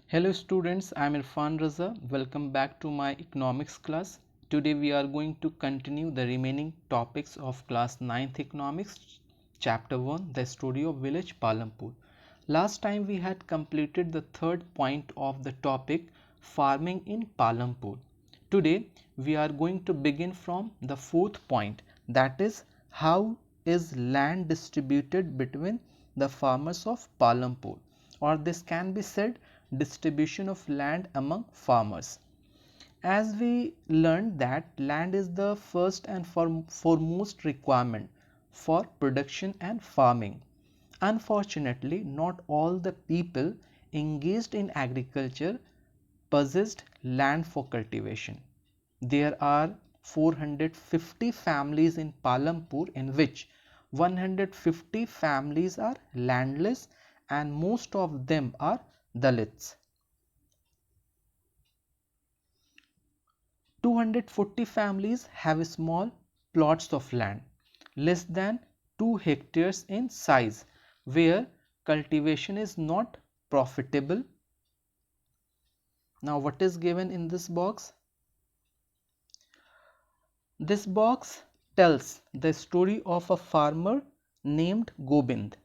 Hello students, I am Irfan Raza. Welcome back to my economics class. Today we are going to continue the remaining topics of class 9th economics, chapter 1, the story of village Palampur. Last time we had completed the third point of the topic, farming in Palampur. Today we are going to begin from the fourth point, that is how is land distributed between the farmers of Palampur, or this can be said distribution of land among farmers. As we learned that land is the first and foremost requirement for production and farming. Unfortunately, not all the people engaged in agriculture possessed land for cultivation. There are 450 families in Palampur, in which 150 families are landless and most of them are Dalits. 240 families have small plots of land less than 2 hectares in size, where cultivation is not profitable. Now what is given in this box? This box tells the story of a farmer named Gobind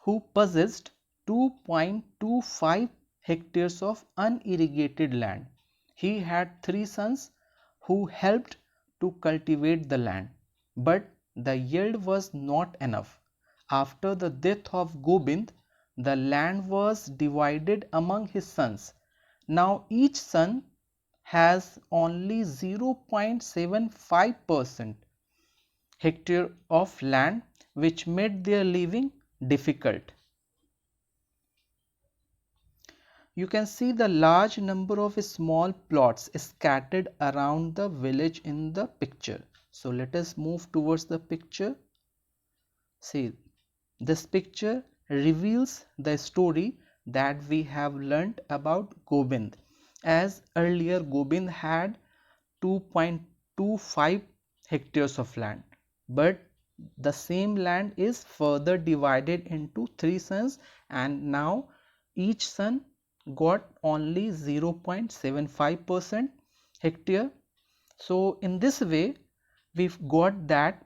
who possessed 2.25 hectares of unirrigated land. He had 3 sons who helped to cultivate the land, but the yield was not enough. After the death of Gobind, the land was divided among his sons. Now each son has only 0.75% hectare of land, which made their living difficult. You can see the large number of small plots scattered around the village in the picture. So let us move towards the picture. See, this picture reveals the story that we have learnt about Gobind. As earlier Gobind had 2.25 hectares of land, but the same land is further divided into 3 sons, and now each son got only 0.75% hectare. So in this way we've got that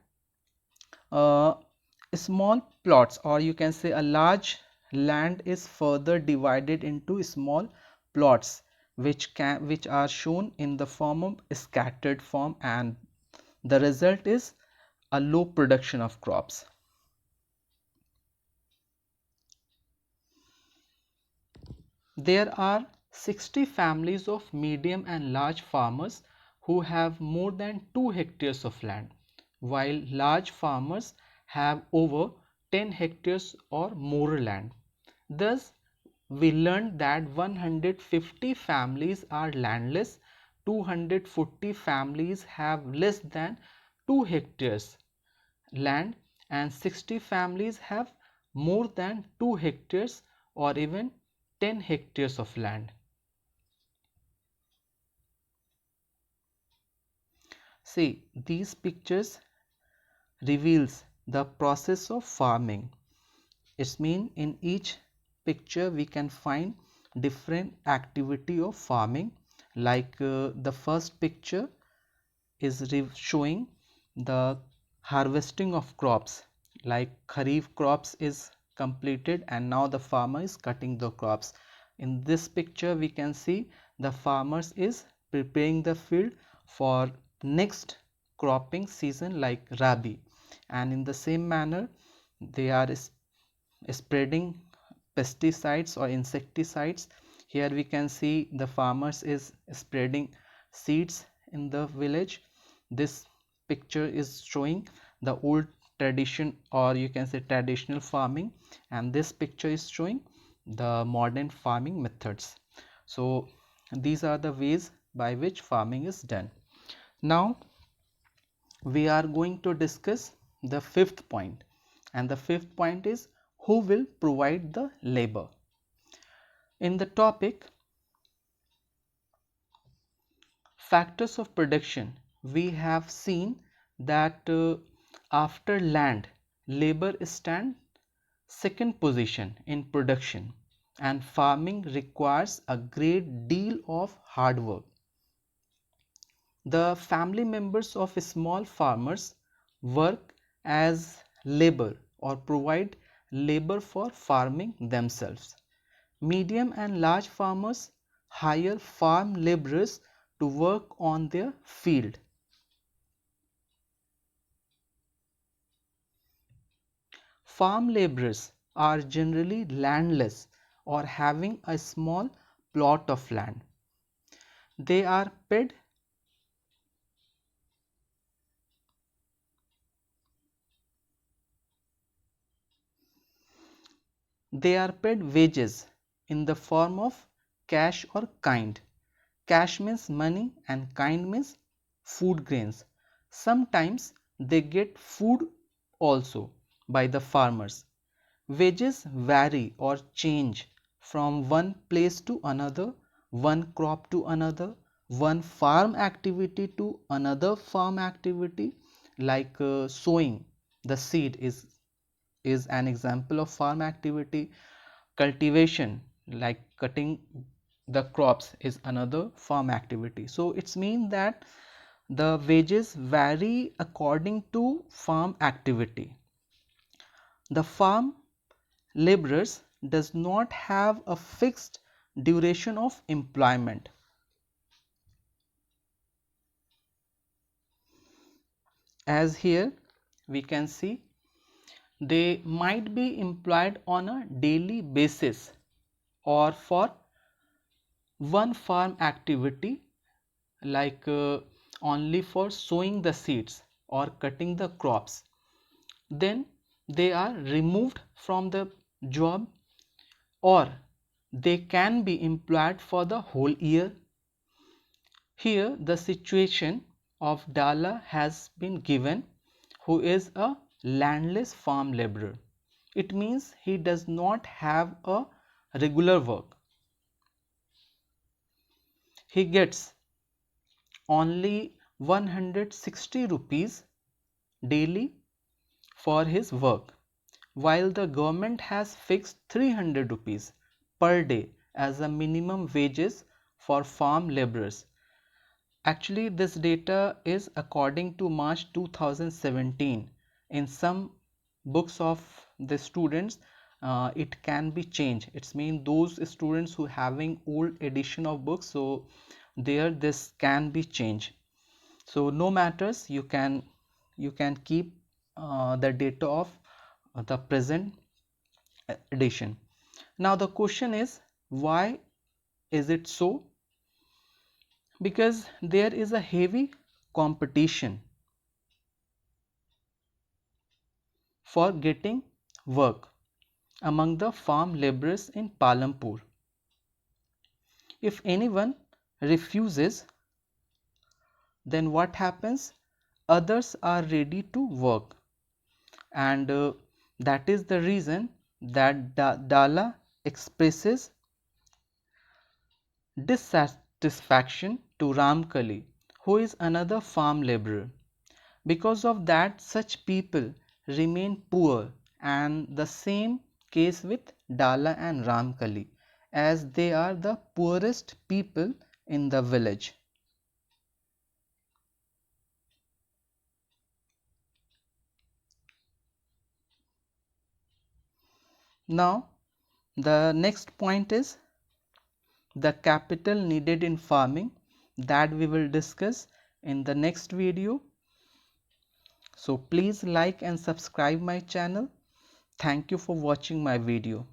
small plots, or you can say a large land, is further divided into small plots which are shown in the form of scattered form, and the result is a low production of crops. There are 60 families of medium and large farmers who have more than 2 hectares of land, while large farmers have over 10 hectares or more land. Thus, we learned that 150 families are landless, 240 families have less than 2 hectares land, and 60 families have more than 2 hectares or even 10 hectares of land. See, these pictures reveals the process of farming. It means in each picture we can find different activity of farming. Like the first picture is showing the harvesting of crops, like kharif crops is completed and now the farmer is cutting the crops. In this picture we can see the farmers is preparing the field for next cropping season like rabi, and in the same manner they are spreading pesticides or insecticides. Here we can see the farmers is spreading seeds in the village. This picture is showing the old tradition, or you can say traditional farming, and this picture is showing the modern farming methods. So these are the ways by which farming is done. Now we are going to discuss the fifth point, and the fifth point is who will provide the labor. In the topic factors of production, we have seen that after land, labor stand second position in production. and farming requires a great deal of hard work. The family members of small farmers work as labor or provide labor for farming themselves. Medium and large farmers hire farm laborers to work on their field. Farm laborers are generally landless or having a small plot of land. They are paid wages in the form of cash or kind. Cash means money and kind means food grains. Sometimes they get food also by the farmers. Wages vary or change from one place to another, one crop to another, one farm activity to another farm activity, like sowing the seed is an example of farm activity. Cultivation, like cutting the crops, is another farm activity. So it's mean that the wages vary according to farm activity. The farm laborers does not have a fixed duration of employment. As here we can see, they might be employed on a daily basis or for one farm activity, like only for sowing the seeds or cutting the crops. Then they are removed from the job, or they can be employed for the whole year. Here the situation of Dala has been given, who is a landless farm laborer. It means he does not have a regular work. He gets only 160 rupees daily for his work, while the government has fixed 300 rupees per day as a minimum wages for farm laborers. Actually, this data is according to March 2017. In some books of the students, it can be changed. It's mean those students who having old edition of books, so there this can be changed. So no matters, you can keep the data of the present edition. Now the question is, why is it so? Because there is a heavy competition for getting work among the farm laborers in Palampur. If anyone refuses, then what happens? Others are ready to work, and that is the reason that Dala expresses dissatisfaction to Ramkali, who is another farm laborer. Because of that, such people remain poor, and the same case with Dala and Ramkali, as they are the poorest people in the village. Now the next point is the capital needed in farming, that we will discuss in the next video. So please like and subscribe my channel. Thank you for watching my video.